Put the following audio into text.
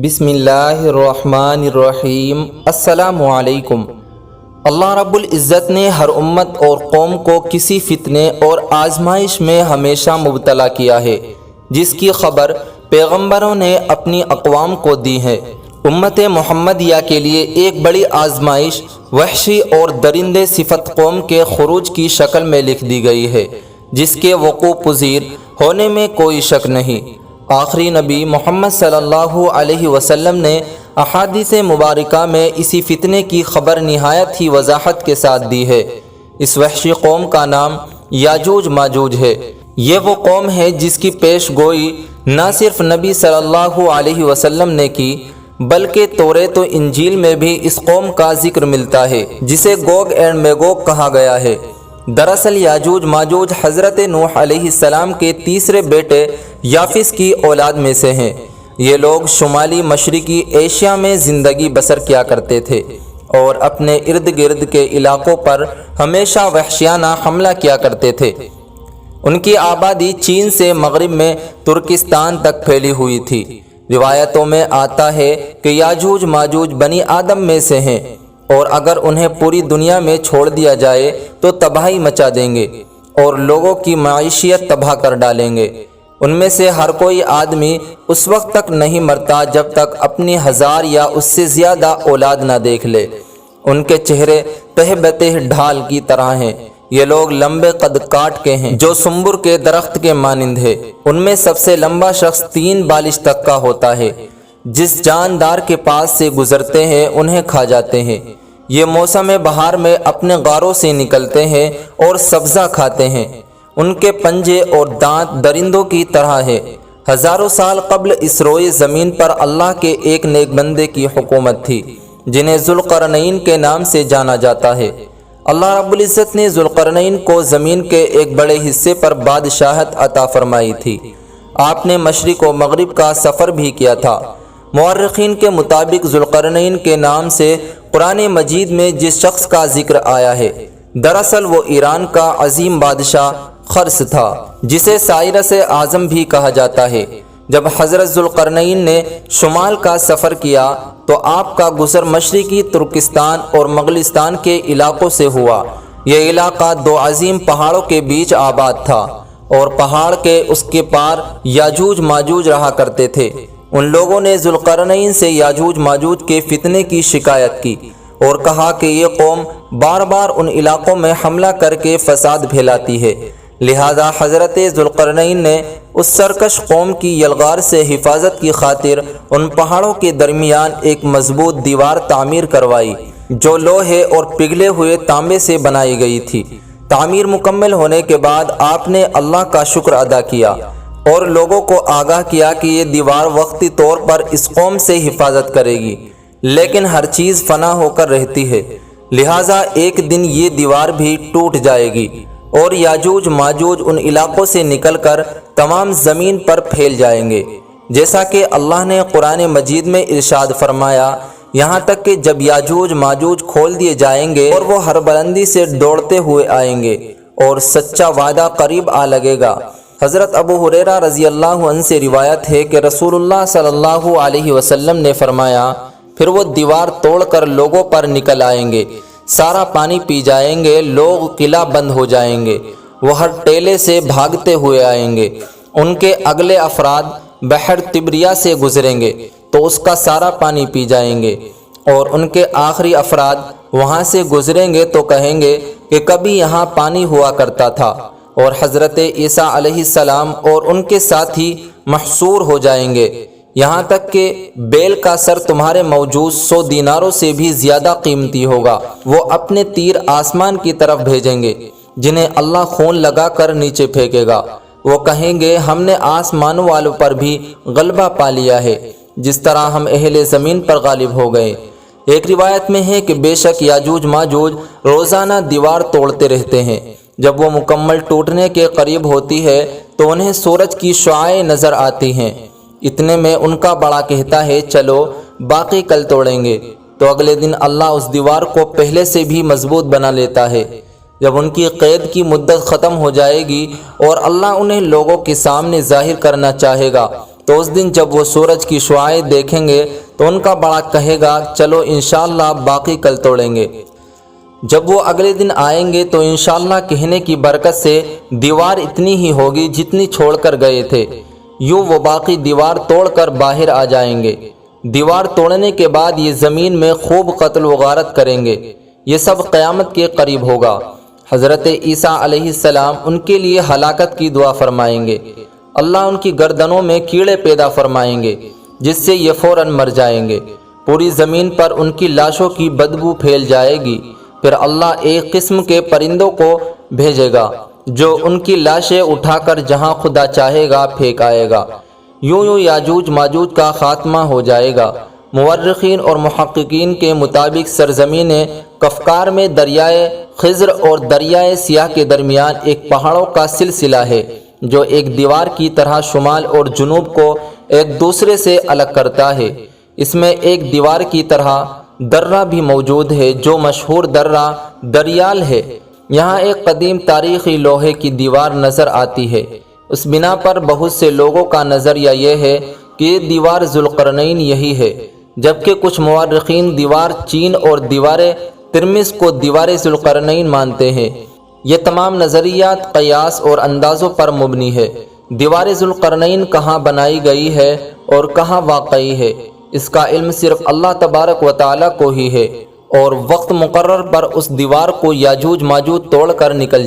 بسم اللہ الرحمن الرحیم۔ السلام علیکم۔ اللہ رب العزت نے ہر امت اور قوم کو کسی فتنے اور آزمائش میں ہمیشہ مبتلا کیا ہے، جس کی خبر پیغمبروں نے اپنی اقوام کو دی ہے۔ امت محمدیہ کے لیے ایک بڑی آزمائش وحشی اور درندے صفت قوم کے خروج کی شکل میں لکھ دی گئی ہے، جس کے وقوع پذیر ہونے میں کوئی شک نہیں۔ آخری نبی محمد صلی اللہ علیہ وسلم نے احادیث مبارکہ میں اسی فتنے کی خبر نہایت ہی وضاحت کے ساتھ دی ہے۔ اس وحشی قوم کا نام یاجوج ماجوج ہے۔ یہ وہ قوم ہے جس کی پیش گوئی نہ صرف نبی صلی اللہ علیہ وسلم نے کی، بلکہ توریت و انجیل میں بھی اس قوم کا ذکر ملتا ہے، جسے گوگ اینڈ میگوگ کہا گیا ہے۔ دراصل یاجوج ماجوج حضرت نوح علیہ السلام کے تیسرے بیٹے یافس کی اولاد میں سے ہیں۔ یہ لوگ شمالی مشرقی ایشیا میں زندگی بسر کیا کرتے تھے اور اپنے ارد گرد کے علاقوں پر ہمیشہ وحشیانہ حملہ کیا کرتے تھے۔ ان کی آبادی چین سے مغرب میں ترکستان تک پھیلی ہوئی تھی۔ روایتوں میں آتا ہے کہ یاجوج ماجوج بنی آدم میں سے ہیں، اور اگر انہیں پوری دنیا میں چھوڑ دیا جائے تو تباہی مچا دیں گے اور لوگوں کی معیشت تباہ کر ڈالیں گے۔ ان میں سے ہر کوئی آدمی اس وقت تک نہیں مرتا جب تک اپنی 1000 یا اس سے زیادہ اولاد نہ دیکھ لے۔ ان کے چہرے تہ بتہ ڈھال کی طرح ہیں۔ یہ لوگ لمبے قد کاٹ کے ہیں جو سنبر کے درخت کے مانند ہے۔ ان میں سب سے لمبا شخص 3 بالش تک کا ہوتا ہے۔ جس جاندار کے پاس سے گزرتے ہیں انہیں کھا جاتے ہیں۔ یہ موسم بہار میں اپنے غاروں سے نکلتے ہیں اور سبزہ کھاتے ہیں۔ ان کے پنجے اور دانت درندوں کی طرح ہے۔ ہزاروں سال قبل اس روئے زمین پر اللہ کے ایک نیک بندے کی حکومت تھی، جنہیں ذوالقرنین کے نام سے جانا جاتا ہے۔ اللہ رب العزت نے ذوالقرنین کو زمین کے ایک بڑے حصے پر بادشاہت عطا فرمائی تھی۔ آپ نے مشرق و مغرب کا سفر بھی کیا تھا۔ مورخین کے مطابق ذوالقرنین کے نام سے قرآن مجید میں جس شخص کا ذکر آیا ہے، دراصل وہ ایران کا عظیم بادشاہ خرس تھا، جسے سائرس اعظم بھی کہا جاتا ہے۔ جب حضرت ذوالقرنین نے شمال کا سفر کیا تو آپ کا گزر مشرقی ترکستان اور مغلستان کے علاقوں سے ہوا۔ یہ علاقہ 2 عظیم پہاڑوں کے بیچ آباد تھا، اور پہاڑ کے اس کے پار یاجوج ماجوج رہا کرتے تھے۔ ان لوگوں نے ذوالقرنین سے یاجوج ماجوج کے فتنے کی شکایت کی اور کہا کہ یہ قوم بار بار ان علاقوں میں حملہ کر کے فساد پھیلاتی ہے، لہذا حضرت ذوالقرنین نے اس سرکش قوم کی یلغار سے حفاظت کی خاطر ان پہاڑوں کے درمیان ایک مضبوط دیوار تعمیر کروائی، جو لوہے اور پگھلے ہوئے تانبے سے بنائی گئی تھی۔ تعمیر مکمل ہونے کے بعد آپ نے اللہ کا شکر ادا کیا اور لوگوں کو آگاہ کیا کہ یہ دیوار وقتی طور پر اس قوم سے حفاظت کرے گی، لیکن ہر چیز فنا ہو کر رہتی ہے، لہٰذا ایک دن یہ دیوار بھی ٹوٹ جائے گی اور یاجوج ماجوج ان علاقوں سے نکل کر تمام زمین پر پھیل جائیں گے، جیسا کہ اللہ نے قرآن مجید میں ارشاد فرمایا، یہاں تک کہ جب یاجوج ماجوج کھول دیے جائیں گے اور وہ ہر بلندی سے دوڑتے ہوئے آئیں گے اور سچا وعدہ قریب آ لگے گا۔ حضرت ابو ہریرہ رضی اللہ عنہ سے روایت ہے کہ رسول اللہ صلی اللہ علیہ وسلم نے فرمایا، پھر وہ دیوار توڑ کر لوگوں پر نکل آئیں گے، سارا پانی پی جائیں گے، لوگ قلعہ بند ہو جائیں گے، وہ ہر ٹیلے سے بھاگتے ہوئے آئیں گے۔ ان کے اگلے افراد بحر تبریہ سے گزریں گے تو اس کا سارا پانی پی جائیں گے، اور ان کے آخری افراد وہاں سے گزریں گے تو کہیں گے کہ کبھی یہاں پانی ہوا کرتا تھا، اور حضرت عیسیٰ علیہ السلام اور ان کے ساتھی محصور ہو جائیں گے، یہاں تک کہ بیل کا سر تمہارے موجود 100 دیناروں سے بھی زیادہ قیمتی ہوگا۔ وہ اپنے تیر آسمان کی طرف بھیجیں گے، جنہیں اللہ خون لگا کر نیچے پھینکے گا۔ وہ کہیں گے، ہم نے آسمانوں والوں پر بھی غلبہ پا لیا ہے، جس طرح ہم اہل زمین پر غالب ہو گئے۔ ایک روایت میں ہے کہ بے شک یاجوج ماجوج روزانہ دیوار توڑتے رہتے ہیں۔ جب وہ مکمل ٹوٹنے کے قریب ہوتی ہے تو انہیں سورج کی شعاعیں نظر آتی ہیں۔ اتنے میں ان کا بڑا کہتا ہے، چلو باقی کل توڑیں گے، تو اگلے دن اللہ اس دیوار کو پہلے سے بھی مضبوط بنا لیتا ہے۔ جب ان کی قید کی مدت ختم ہو جائے گی اور اللہ انہیں لوگوں کے سامنے ظاہر کرنا چاہے گا تو اس دن جب وہ سورج کی شعاعیں دیکھیں گے تو ان کا بڑا کہے گا چلو انشاءاللہ باقی کل توڑیں گے۔ جب وہ اگلے دن آئیں گے تو انشاءاللہ کہنے کی برکت سے دیوار اتنی ہی ہوگی جتنی چھوڑ کر گئے تھے، یوں وہ باقی دیوار توڑ کر باہر آ جائیں گے۔ دیوار توڑنے کے بعد یہ زمین میں خوب قتل و غارت کریں گے۔ یہ سب قیامت کے قریب ہوگا۔ حضرت عیسیٰ علیہ السلام ان کے لیے ہلاکت کی دعا فرمائیں گے۔ اللہ ان کی گردنوں میں کیڑے پیدا فرمائیں گے جس سے یہ فوراً مر جائیں گے۔ پوری زمین پر ان کی لاشوں کی بدبو پھیل جائے گی۔ پھر اللہ ایک قسم کے پرندوں کو بھیجے گا جو ان کی لاشیں اٹھا کر جہاں خدا چاہے گا پھینک آئے گا۔ یوں یاجوج ماجوج کا خاتمہ ہو جائے گا۔ مورخین اور محققین کے مطابق سرزمین کفکار میں دریائے خضر اور دریائے سیاہ کے درمیان ایک پہاڑوں کا سلسلہ ہے جو ایک دیوار کی طرح شمال اور جنوب کو ایک دوسرے سے الگ کرتا ہے۔ اس میں ایک دیوار کی طرح درہ بھی موجود ہے جو مشہور درہ دریال ہے۔ یہاں ایک قدیم تاریخی لوہے کی دیوار نظر آتی ہے۔ اس بنا پر بہت سے لوگوں کا نظریہ یہ ہے کہ یہ دیوار ذوالقرنین یہی ہے، جبکہ کچھ مورخین دیوار چین اور دیوار ترمس کو دیوار ذوالقرنین مانتے ہیں۔ یہ تمام نظریات قیاس اور اندازوں پر مبنی ہے۔ دیوار ذوالقرنین کہاں بنائی گئی ہے اور کہاں واقعی ہے، اس کا علم صرف اللہ تبارک و تعالیٰ کو ہی ہے، اور وقت مقرر پر اس دیوار کو یاجوج ماجوج توڑ کر نکل